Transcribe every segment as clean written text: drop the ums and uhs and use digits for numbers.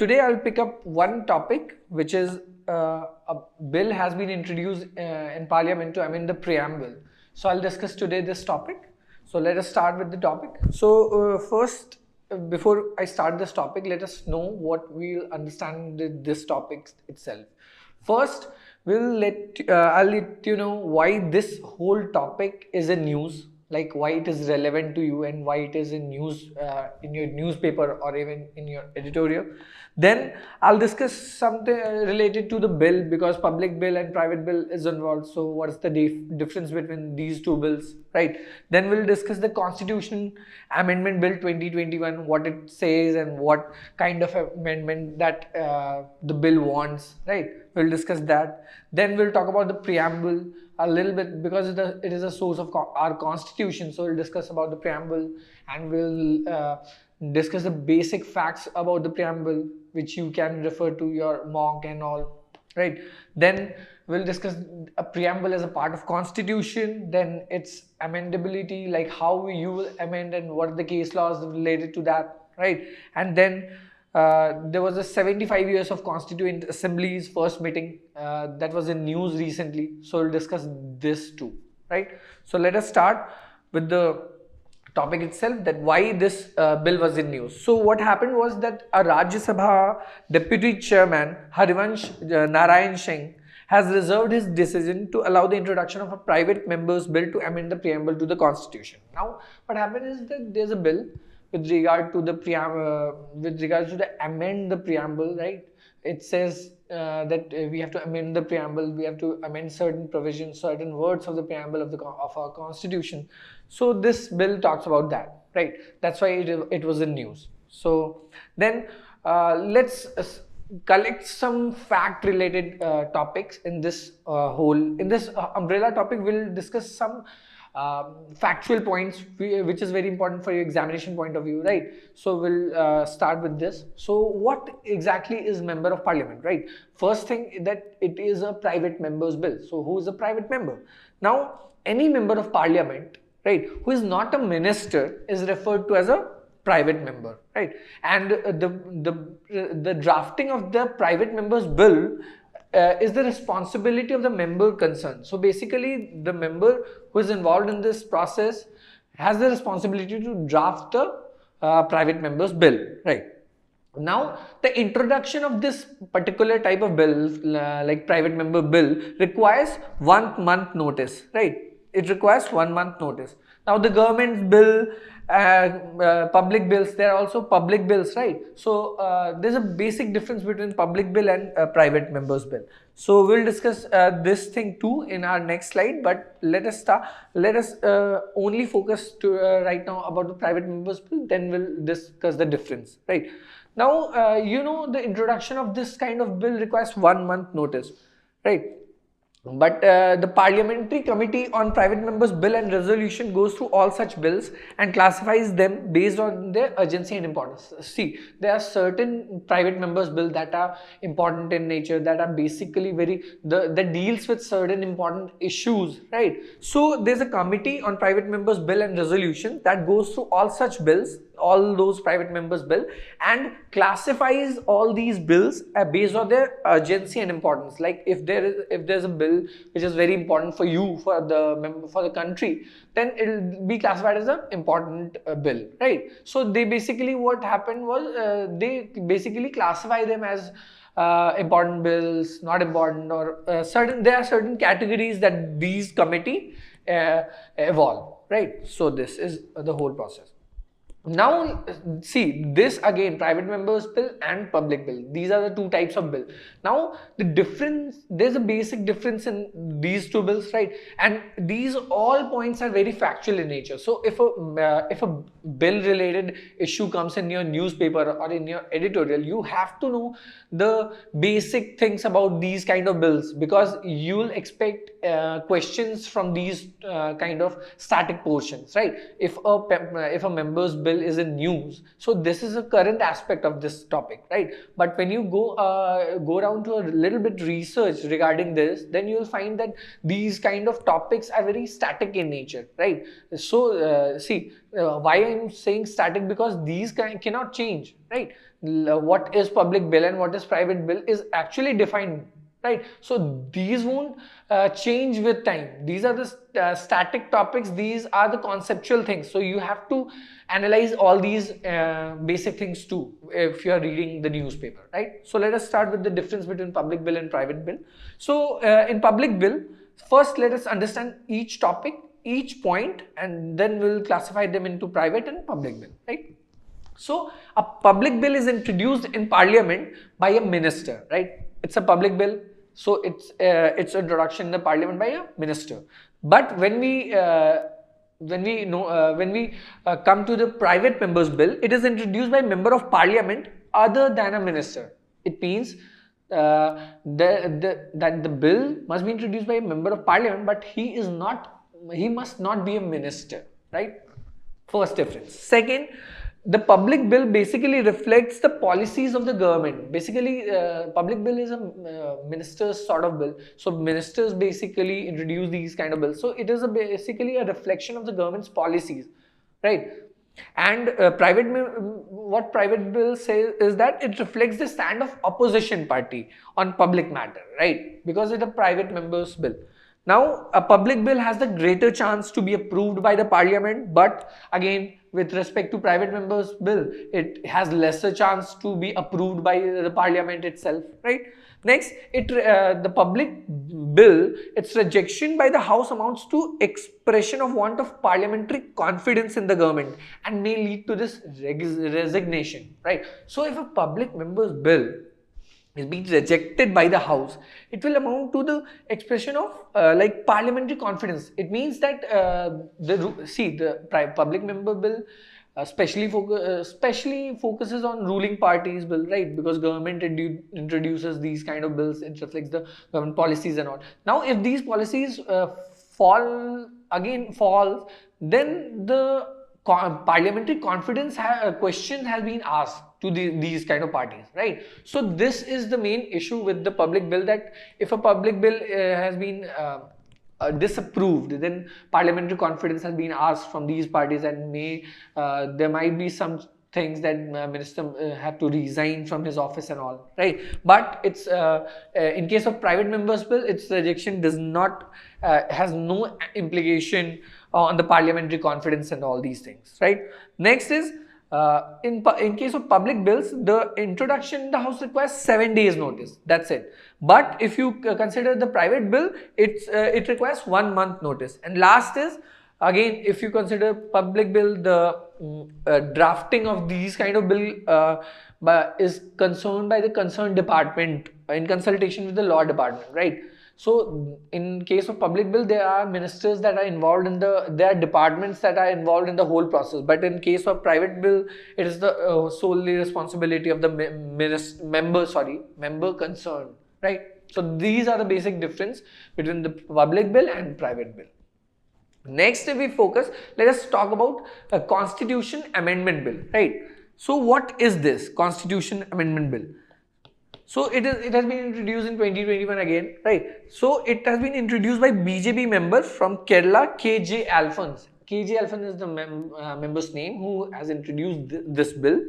today I'll pick up one topic, which is a bill has been introduced in Parliament to amend the preamble. So I'll discuss today this topic. So let us start with the topic. So first, before I start this topic, let us know what we'll understand this topic itself. First, I'll let you know why this whole topic is in news, like why it is relevant to you and why it is in news in your newspaper or even in your editorial. Then I'll discuss something related to the bill, because public bill and private bill is involved. So what is the difference between these two bills, right? Then we'll discuss the Constitution Amendment Bill 2021, what it says and what kind of amendment that the bill wants, right? We'll discuss that. Then we'll talk about the preamble a little bit, because it is a source of our constitution. So we'll discuss about the preamble, and we'll discuss the basic facts about the preamble, which you can refer to your mock and all, right? Then we'll discuss a preamble as a part of constitution, then its amendability, like how you will amend and what are the case laws related to that, right? And then there was a 75 years of Constituent Assembly's first meeting that was in news recently. So we'll discuss this too, right? So let us start with the topic itself, that why this bill was in news. So what happened was that a Rajya Sabha Deputy Chairman Harivansh Narayan Singh has reserved his decision to allow the introduction of a private member's bill to amend the preamble to the Constitution. Now, what happened is that there's a bill with regard to the with regards to the amend the preamble, right? It says that we have to amend the preamble, we have to amend certain provisions, certain words of the preamble of our constitution. So this bill talks about that, right? That's why it was in news. So then let's collect some fact related topics in this umbrella topic. We'll discuss some factual points, which is very important for your examination point of view, right? So we'll start with this. So what exactly is member of parliament, right? First thing, that it is a private member's bill. So who is a private member? Now, any member of parliament, right, who is not a minister is referred to as a private member, right? And the drafting of the private member's bill is the responsibility of the member concerned. So basically, the member who is involved in this process has the responsibility to draft the private member's bill, right? Now, the introduction of this particular type of bill, like private member bill, requires 1 month notice, right? It requires 1 month notice. Now, the government's bill, public bills, there are also public bills, right? So there's a basic difference between public bill and private members bill. So we'll discuss this thing too in our next slide, but let us only focus to right now about the private members bill, then we'll discuss the difference, right? Now the introduction of this kind of bill requires 1 month notice, right? But the Parliamentary Committee on Private Members Bill and Resolution goes through all such bills and classifies them based on their urgency and importance. See, there are certain private members bill that are important in nature, that are basically that deals with certain important issues, right? So there's a committee on private members bill and resolution that goes through all such bills, all those private members bill, and classifies all these bills based on their urgency and importance. Like if there's a bill which is very important for you, for the country, then it'll be classified as an important bill, right? So they basically, what happened was they basically classify them as important bills, not important, or there are certain categories that these committee evolve, right? So this is the whole process. Now, see, this again, private members bill and public bill, these are the two types of bill. Now, the difference, there's a basic difference in these two bills, right? And these all points are very factual in nature. So if a bill related issue comes in your newspaper or in your editorial, you have to know the basic things about these kind of bills, because you'll expect questions from these kind of static portions, right? If a member's bill is in news, so this is a current aspect of this topic, right? But when you go down to a little bit research regarding this, then you'll find that these kind of topics are very static in nature, right? So see, why I'm saying static, because these cannot change, right? what is public bill and what is private bill is actually defined, right? So these won't change with time. These are the static topics. These are the conceptual things. So you have to analyze all these basic things too if you are reading the newspaper, right? So let us start with the difference between public bill and private bill. So in public bill, first let us understand each topic, each point, and then we'll classify them into private and public bill, right? So a public bill is introduced in parliament by a minister, right? It's a public bill, so it's introduction in the parliament by a minister. But when we come to the private members bill, it is introduced by member of parliament other than a minister. It means that the bill must be introduced by a member of parliament, but he must not be a minister, right? First difference. Second, the public bill basically reflects the policies of the government. Basically, public bill is a minister's sort of bill. So ministers basically introduce these kind of bills. So it is basically a reflection of the government's policies, right? And what private bill says is that it reflects the stand of opposition party on public matter, right? Because it's a private member's bill. Now, a public bill has the greater chance to be approved by the parliament, but again, with respect to private members bill, it has lesser chance to be approved by the parliament itself, right? Next, the public bill, its rejection by the House amounts to expression of want of parliamentary confidence in the government and may lead to this resignation, right? So, if a public member's bill is being rejected by the House, it will amount to the expression of like parliamentary confidence. It means that the public member bill especially focuses on ruling parties bill, right? Because government introduces these kind of bills, it reflects the government policies and all. Now, if these policies fall, then the parliamentary confidence question has been asked to these kind of parties, right? So this is the main issue with the public bill, that if a public bill has been disapproved, then parliamentary confidence has been asked from these parties, and there might be some things that minister have to resign from his office and all, right? But it's in case of private members bill, its rejection does not has no implication on the parliamentary confidence and all these things, right? Next is in case of public bills, the introduction in the House requires 7 days notice. That's it. But if you consider the private bill, it requires 1 month notice. And last is, again, if you consider public bill, the drafting of these kind of bill is concerned by the concerned department in consultation with the law department, right? So in case of public bill, there are ministers that are involved in there are departments that are involved in the whole process. But in case of private bill, it is the solely responsibility of the member concerned, right? So these are the basic difference between the public bill and private bill. Next, if we focus, let us talk about a Constitution Amendment Bill, right? So what is this Constitution Amendment Bill? So it has been introduced in 2021 again, right? So it has been introduced by BJP member from Kerala, KJ Alphonse. KJ Alphonse is the member's name who has introduced this bill,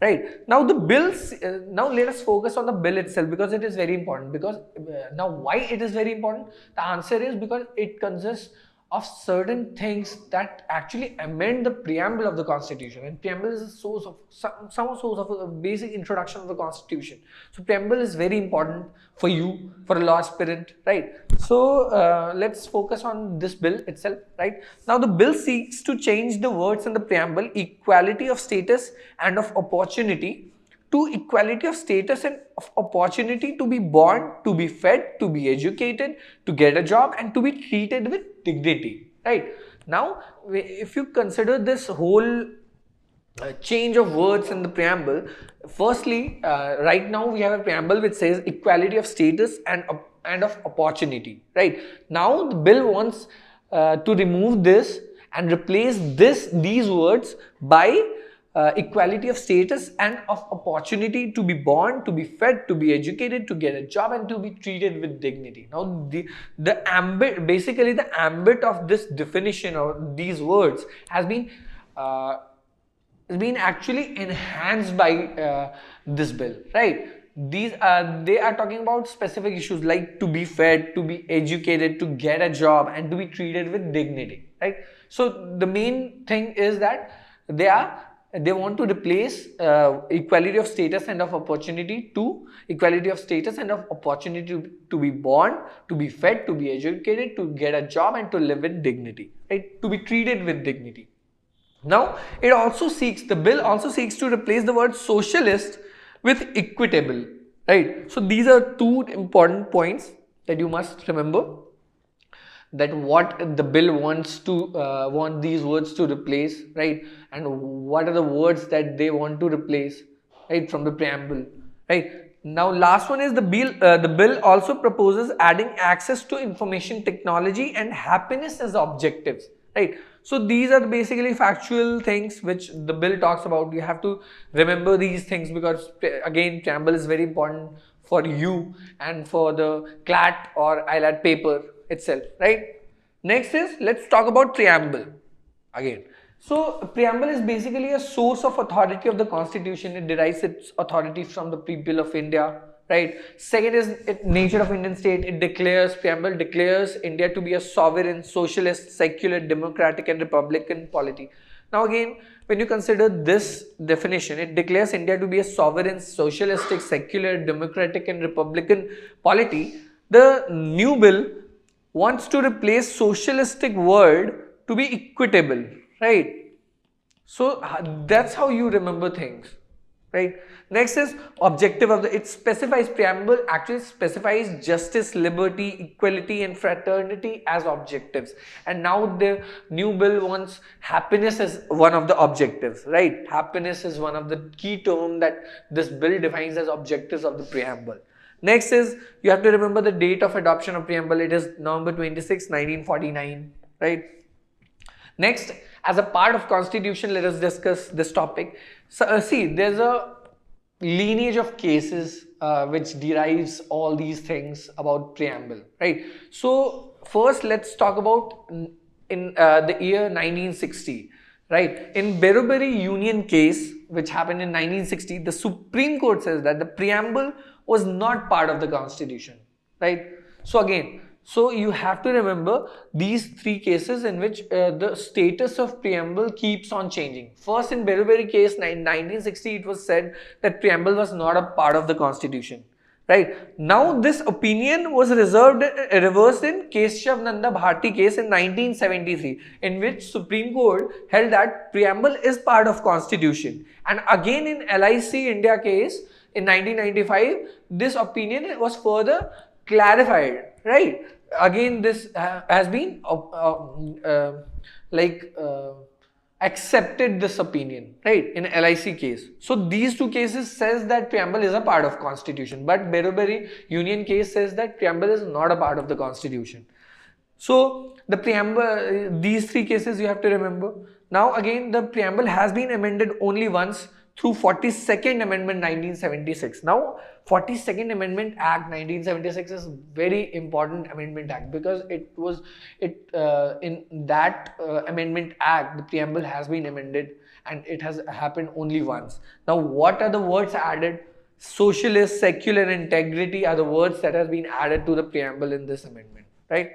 right? Now the bills. Now let us focus on the bill itself, because it is very important. Because now why it is very important? The answer is because it consists of certain things that actually amend the preamble of the Constitution, and preamble is a source of some source of a basic introduction of the Constitution. So preamble is very important for you, for a law aspirant, right? So let's focus on this bill itself, right? Now the bill seeks to change the words in the preamble equality of status and of opportunity to equality of status and of opportunity to be born, to be fed, to be educated, to get a job, and to be treated with dignity, right? Now, if you consider this whole change of words in the preamble, firstly, right now we have a preamble which says equality of status and of opportunity, right? Now the bill wants to remove this and replace these words by equality of status and of opportunity to be born, to be fed, to be educated, to get a job, and to be treated with dignity. Now, the ambit of this definition or these words has been has been actually enhanced by this bill, right? These they are talking about specific issues like to be fed, to be educated, to get a job, and to be treated with dignity, right? So the main thing is that they want to replace equality of status and of opportunity to equality of status and of opportunity to be born, to be fed, to be educated, to get a job, and to live with dignity, right? To be treated with dignity. Now, the bill also seeks to replace the word socialist with equitable, right? So these are two important points that you must remember, that what the bill want these words to replace, right? And what are the words that they want to replace, right, from the preamble, right? Now, last one is the bill. The bill also proposes adding access to information technology and happiness as objectives, right? So these are basically factual things which the bill talks about. You have to remember these things because again, preamble is very important for you and for the CLAT or ILAT paper itself, right? Next is, let's talk about preamble again. So preamble is basically a source of authority of the constitution. It derives its authority from the people of India, right? Second is nature of Indian state. Preamble declares India to be a sovereign, socialist, secular, democratic and republican polity. Now again, when you consider this definition, it declares India to be a sovereign, socialistic, secular, democratic and republican polity. The new bill wants to replace socialistic word to be equitable, right? So that's how you remember things, right? Next is objective of it specifies, preamble actually specifies justice, liberty, equality and fraternity as objectives, and now the new bill wants happiness as one of the objectives, right? Happiness is one of the key term that this bill defines as objectives of the preamble. Next is, you have to remember the date of adoption of preamble. It is November 26, 1949, right? Next, as a part of constitution, let us discuss this topic. So, see, there's a lineage of cases which derives all these things about preamble, right? So first, let's talk about in the year 1960, right? In Beruberi Union case, which happened in 1960, the Supreme Court says that the preamble was not part of the constitution, right? So again, so you have to remember these three cases in which the status of preamble keeps on changing. First, in Beruberi case, 1960, it was said that preamble was not a part of the constitution, right? Now this opinion was reversed in Keshav Nanda Bharti case in 1973, in which Supreme Court held that preamble is part of constitution. And again in LIC India case in 1995, this opinion was further clarified, right? Again, this has been accepted this opinion, right, in LIC case. So these two cases says that preamble is a part of constitution, but Beruberi Union case says that preamble is not a part of the constitution. So the preamble, these three cases you have to remember. Now again, the preamble has been amended only once through 42nd Amendment 1976. Now 42nd Amendment Act 1976 is very important Amendment Act because in that Amendment Act the preamble has been amended and it has happened only once. Now what are the words added? Socialist, secular, integrity are the words that has been added to the preamble in this amendment, right?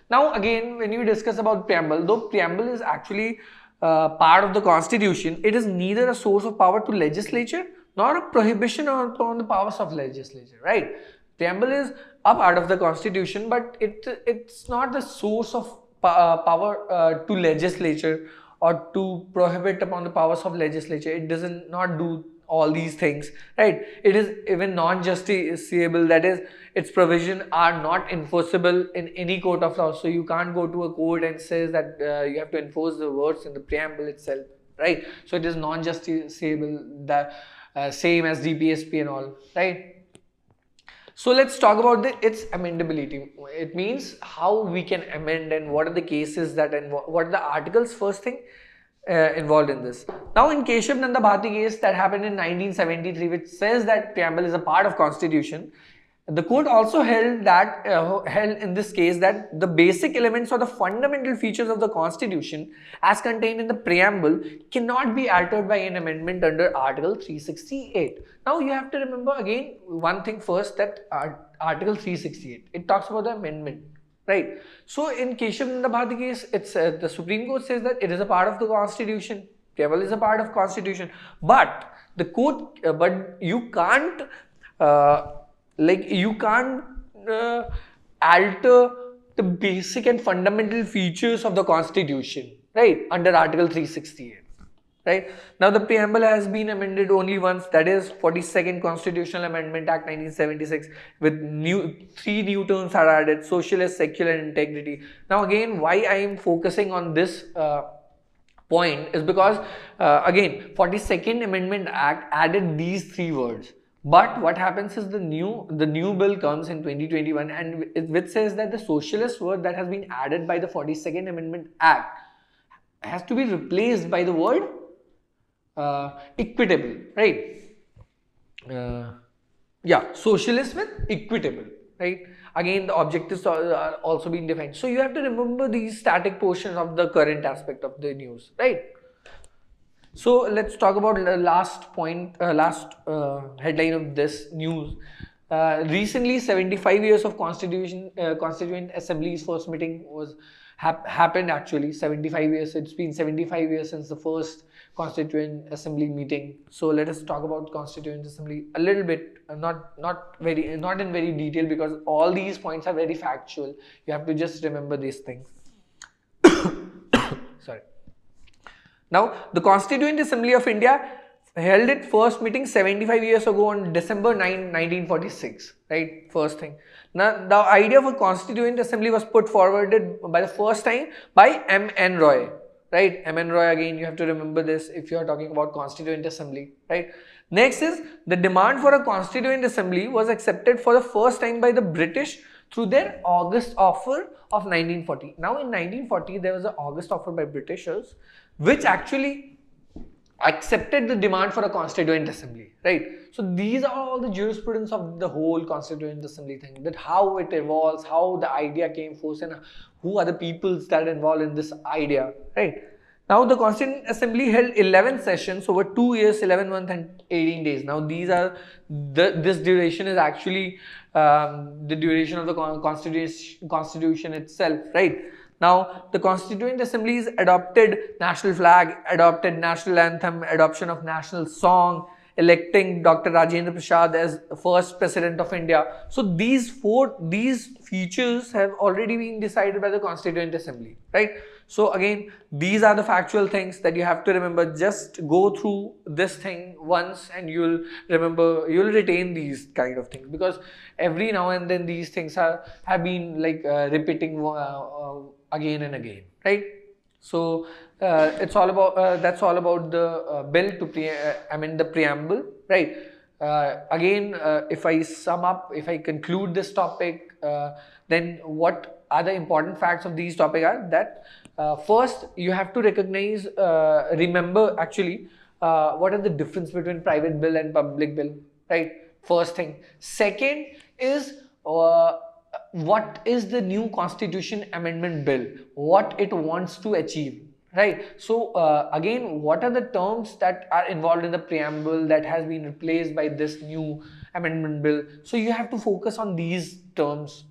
Now again, when you discuss about preamble, though preamble is actually part of the constitution, it is neither a source of power to legislature nor a prohibition on the powers of legislature, right? Preamble is a part of the constitution, but it's not the source of power to legislature or to prohibit upon the powers of legislature. It doesn't not do all these things, right? It is even non-justiciable, that is, its provision are not enforceable in any court of law. So you can't go to a court and says that you have to enforce the words in the preamble itself, right? So it is non-justiciable, the same as DPSP and all, right? So let's talk about its amendability. It means how we can amend and what are the cases that and what are the articles first thing involved in this. Now in Keshav Nanda Bharti case that happened in 1973, which says that preamble is a part of constitution, The court also held in this case that the basic elements or the fundamental features of the constitution as contained in the preamble cannot be altered by an amendment under Article 368. Now you have to remember again one thing first, that Article 368, it talks about the amendment, right? So in Keshav Nanda Bharati case, it's the Supreme Court says that it is a part of the constitution. Preamble is a part of constitution, but the court, but you can't you can't alter the basic and fundamental features of the constitution, right, under Article 368. Right now, the preamble has been amended only once, that is 42nd Constitutional Amendment Act 1976, with three new terms are added: socialist, secular, and integrity. Now again, why I am focusing on this point is because again, 42nd Amendment Act added these three words. But what happens is the new bill comes in 2021, and which says that the socialist word that has been added by the 42nd Amendment Act has to be replaced by the word equitable, right? Yeah, socialist with equitable, right? Again, the objectives are also being defined. So you have to remember these static portions of the current aspect of the news, right? So let's talk about the last point, headline of this news. Recently, 75 years of Constituent Assembly's first meeting was happened. Actually, 75 years. It's been 75 years since the first Constituent Assembly meeting. So let us talk about Constituent Assembly a little bit, not in very detail, because all these points are very factual. You have to just remember these things. Sorry. Now, the Constituent Assembly of India held its first meeting 75 years ago on December 9, 1946, right? First thing. Now, the idea of a Constituent Assembly was put forward by the first time by M.N. Roy, right? M.N. Roy, again, you have to remember this if you are talking about Constituent Assembly, right? Next is, the demand for a Constituent Assembly was accepted for the first time by the British through their August offer of 1940. Now, in 1940, there was an August offer by Britishers, which actually accepted the demand for a Constituent Assembly, right? So these are all the jurisprudence of the whole Constituent Assembly thing, that how it evolves, how the idea came forth, and who are the peoples that are involved in this idea, right? Now, the Constituent Assembly held 11 sessions over 2 years, 11 months and 18 days. Now, this duration is actually the duration of the Constitution itself, right? Now, the Constituent Assemblies adopted national flag, adopted national anthem, adoption of national song, electing Dr. Rajendra Prasad as first president of India. So these features have already been decided by the Constituent Assembly, right? So again, these are the factual things that you have to remember. Just go through this thing once and you'll retain these kind of things, because every now and then these things have been like repeating again and again, right? So it's all about that's all about the bill to amend the preamble, right? Again, if I sum up, if I conclude this topic, then what are the important facts of these topics are that first, you have to recognize, remember actually, what are the difference between private bill and public bill, right? First thing. Second is what is the new Constitution Amendment Bill, what it wants to achieve, right? So again, what are the terms that are involved in the preamble that has been replaced by this new amendment bill? So you have to focus on these terms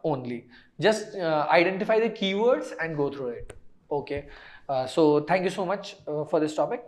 only. Just identify the keywords and go through it. Okay. So thank you so much for this topic.